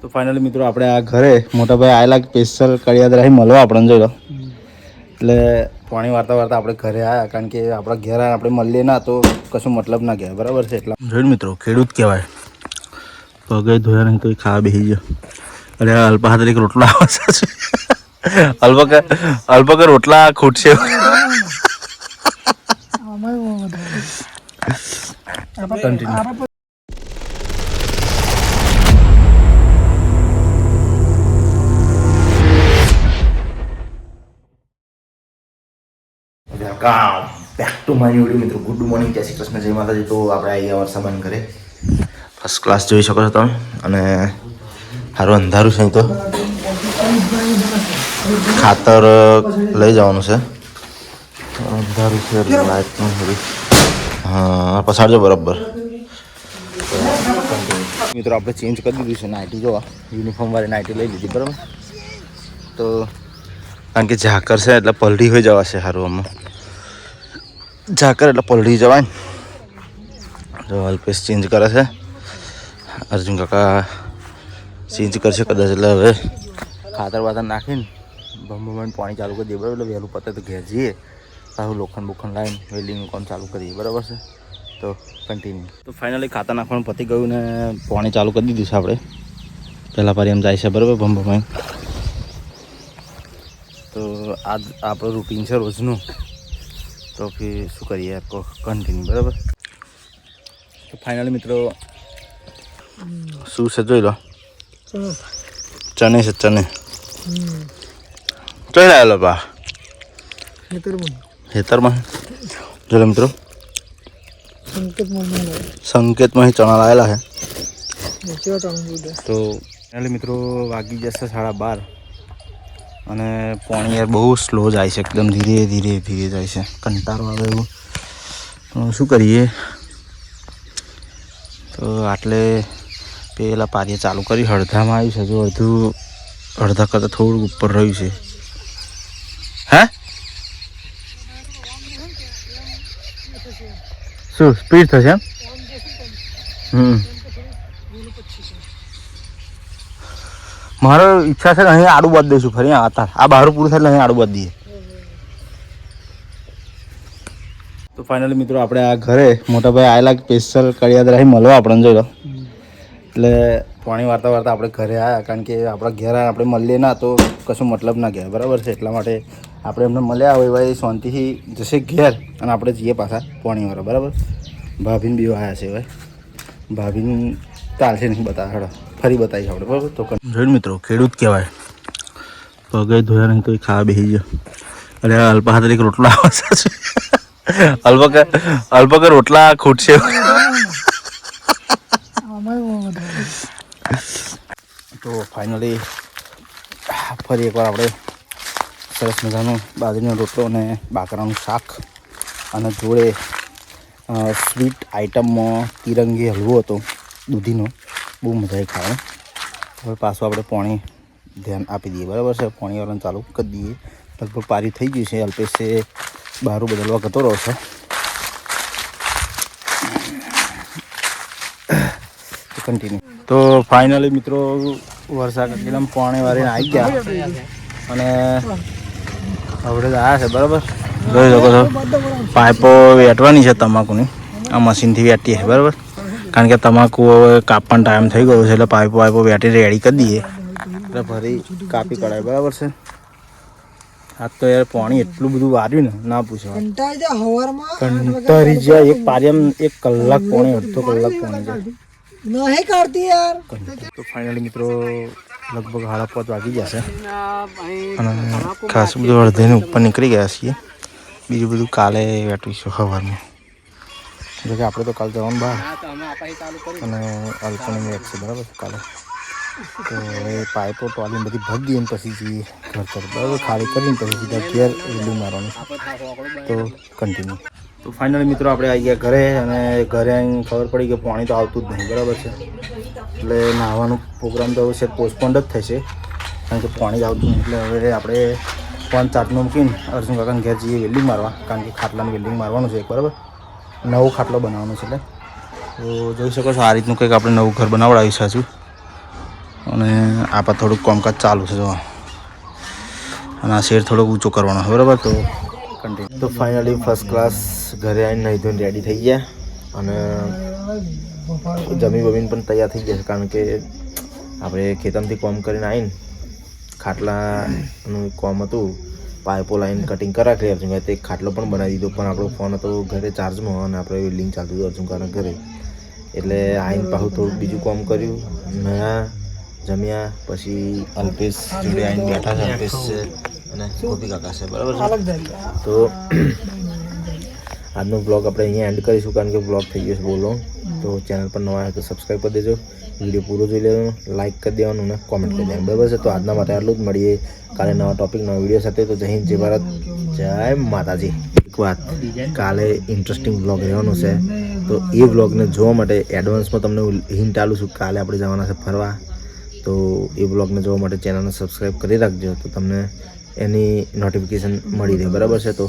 તો ફાઇનલી મિત્રો આપણે આ ઘરે મોટા ભાઈ આવેલા સ્પેશિયલ કડિયાદ રહી મળવા આપણને જોઈ લો એટલે પાણી વાર્તા વાર્તા આપણે ઘરે આવ્યા કારણ કે આપણા ઘેર આપણે મળીએ ના તો કશું મતલબ ના કહેવાય બરાબર છે એટલા જોઈને મિત્રો ખેડૂત કહેવાય પગે ધોયા નહીં તો એ ખાવા બેસી ગયો અરે અલ્પા હાથ એક રોટલા અલ્પા રોટલા ખૂટશે બેક ટુ માય વિડીયો મિત્રો ગુડ મોર્નિંગ જય શ્રી કૃષ્ણ જય માતાજી તો આપણે આવી ગયા વર્ષાબંધ ઘરે ફર્સ્ટ ક્લાસ જોઈ શકો છો તમે અને સારું અંધારું છે તો ખાતર લઈ જવાનું છે અંધારું છે લાઈટ પણ થોડી હા પછાડજો બરાબર મિત્રો આપણે ચેન્જ કરી દીધું છે નાઇટી જોવા યુનિફોર્મ વાળી નાઇટી લઈ લીધી બરાબર તો કારણ કે ઝાકર છે એટલે પલટી હોઈ જવાશે સારું આમાં ઝાકર એટલે પલટી જવાય ને તો અલ્પેશ ચેન્જ કરે છે અર્જુન કાકા ચેન્જ કરશે કદાચ એટલે હવે ખાતર વાતર નાખીને ભમભમાઈને પાણી ચાલુ કરી દઈએ બરાબર એટલે વહેલું પતે તો ઘેર જઈએ સારું લોખંડ બોખંડ લાવીને વેલ્ડિંગનું કામ ચાલુ કરીએ બરાબર છે તો કન્ટિન્યુ તો ફાઇનલી ખાતર નાખવાનું પતી ગયું ને પાણી ચાલુ કરી દીધું છે આપણે પહેલાં પારી એમ જાય છે બરાબર ભમભમાઈને તો આ આપણું રૂટીન છે રોજનું તો ફિર શું કરીએ આપકો કન્ટિન્યુ બરાબર તો ફાઇનલી મિત્રો શું છે જોઈ લો ચને છે ચને જોઈ લાવેલો બા ખેતરમાં જોઈ લો મિત્રો સંકેતમાં ચણા લાવેલા છે તો ફાઇનલી મિત્રો વાગી જશે 12:30 અને પાણી યાર બહુ સ્લો જાય છે એકદમ ધીરે ધીરે ધીરે જાય છે કંટાળો આવે એવું શું કરીએ તો આટલે પેલા પારીએ ચાલુ કરી અડધામાં આવ્યું છે જો અડધા કરતાં થોડું ઉપર રહ્યું છે હે શું સ્પીડ થશે એમ મારો ઈચ્છા છે કે અહીં આડું બાદ દઈશું ફરી આ બહાર પૂરું થાય એટલે અહીં આડું બાદ દઈએ તો ફાઇનલી મિત્રો આપણે આ ઘરે મોટા ભાઈ આવેલા સ્પેશિયલ કડિયાદ રહી મળવા આપણને જોઈ લો એટલે પાણી વાર્તા વાર્તા આપણે ઘરે આવ્યા કારણ કે આપણા ઘેર આપણે મળીએ ના તો કશું મતલબ ના કહેવાય બરાબર છે એટલા માટે આપણે એમને મળ્યા હોય ભાઈ શાંતિથી જશે ઘેર અને આપણે જઈએ પાછા પાણીવાળા બરાબર ભાભીને બી આવ્યા છે ભાઈ ભાભીને ચાલશે નહીં બતાવે ફરી બતાવીએ આપણે બરાબર તો જોઈને મિત્રો ખેડૂત કહેવાય પગે ધોયા નહીં તો એ ખાવા બેસી ગયો અરે અલ્પા હાથ એક રોટલા અલ્પા રોટલા ખૂટશે તો ફાઇનલી ફરી એકવાર આપણે સરસ મજાનું બાજરીનો રોટલો અને બાજરાનું શાક અને જોડે સ્વીટ આઈટમમાં તિરંગી હલવો હતો દૂધીનો બહુ મજા આવી ખાવાનું હવે પાછું આપણે પાણી ધ્યાન આપી દઈએ બરાબર છે પાણી વાળવાનું ચાલુ કરી દઈએ લગભગ પારી થઈ ગયું છે અલ્પેશે બહારું બદલવા જતો રહ્યો છે કન્ટિન્યુ તો ફાઇનલી મિત્રો વરસાદ એકદમ પાણી વાળીને આવી ગયા અને હવે આવ્યા છે બરાબર જોઈ શકો છો પાઇપો વેટવાની છે તમાકુની આ મશીનથી વેટીએ છે બરાબર કારણ કે તમાકુ હવે કાપવાનો ટાઈમ થઈ ગયો છે એટલે પાઇપો વેટી રેડી કરી દઈએ એટલે ફરી કાપી કઢાય બરાબર છે આજ તો યાર પાણી એટલું બધું વાર્યું ને ના પૂછવા કંટાળી જાય એક પારિયામાં 1 કલાક પાણી અડધો કલાક પાણી જાય તો ફાઇનલી મિત્રો લગભગ 5:30 વાગી જશે અને ખાસ બધું અડધેની ઉપર નીકળી ગયા છીએ બીજું બધું કાલે વેટીશું સવારમાં જો કે આપણે તો કાલે જવાનું બહાર અને અલ્પની વેટ છે બરાબર કાલે તો એ પાઇપો ટોલીને બધી ભરી દઈએ ને પછી જઈએ ઘર તરફ બરાબર ખાલી કરીને પછી સીધા ઘેર વેલ્ડિંગ મારવાનું તો કન્ટિન્યુ તો ફાઇનલી મિત્રો આપણે આવી ગયા ઘરે અને ઘરે આવીને ખબર પડી કે પાણી તો આવતું જ નહીં બરાબર છે એટલે નાહવાનો પ્રોગ્રામ તો હવે છે પોસ્ટપોન્ડ જ થશે કારણ કે પાણી જ આવતું નહીં એટલે હવે આપણે 5-4 મૂકીને અર્જુન કાકાને ઘેર જઈએ વેલ્ડિંગ મારવા કારણ કે ખાટલાનું વેલ્ડિંગ મારવાનું છે એક બરાબર નવો ખાટલો બનાવવાનો છે એટલે તો જોઈ શકો છો આ રીતનું કંઈક આપણે નવું ઘર બનાવડાવી સાચું અને આપણે થોડુંક કામકાજ ચાલુ છે જો, અને આ શેડ થોડોક ઊંચો કરવાનો છે બરાબર. તો કન્ટિન્યુ. તો ફાઇનલી ફર્સ્ટ ક્લાસ ઘરે આવીને નહીં ધોઈને રેડી થઈ ગયા અને જમી બમીને પણ તૈયાર થઈ ગયા છે, કારણ કે આપણે ખેતરથી કોમ કરીને આવીને ખાટલાનું કોમ હતું, પાઇપો લાઈન કટિંગ કરાવી અર્જુન તે ખાટલો પણ બનાવી દીધો, પણ આપણો ફોન હતો ઘરે ચાર્જમાં અને આપણે વેલ્ડિંગ ચાલતું હતું અર્જુન કારણ ઘરે, એટલે આવીને પાછું થોડું બીજું કામ કર્યું, નયા જમ્યા, પછી અલ્પેશ જોડે આવીને બેઠા છે, અલ્પેશ છે અને ગોપી કાકા છે બરાબર છે. તો આજનો બ્લોગ આપણે અહીંયા એન્ડ કરીશું, કારણ કે બ્લોગ થઈ ગયો છે બહુ લોંગ. તો ચેનલ પર નવા હોય તો સબસ્ક્રાઈબ કરી દેજો, વિડીયો પૂરો જોઈ લેવાનો, લાઇક કરી દેવાનું અને કોમેન્ટ કરી દેવાનું બરાબર છે. તો આજના માટે આટલું જ, મળીએ કાલે નવા ટોપિક નવા વિડીયો સાથે. તો જય હિન્દ, જય ભારત, જય માતાજી. એક વાત, કાલે ઇન્ટરેસ્ટિંગ બ્લોગ રહેવાનો છે, તો એ બ્લોગને જોવા માટે એડવાન્સમાં તમને હિન્ટ આલું છું. કાલે આપણે જવાના છે ફરવા, તો એ બ્લોગને જોવા માટે ચેનલને સબસ્ક્રાઈબ કરી રાખજો, તો તમને એની નોટિફિકેશન મળી રહે બરાબર છે. તો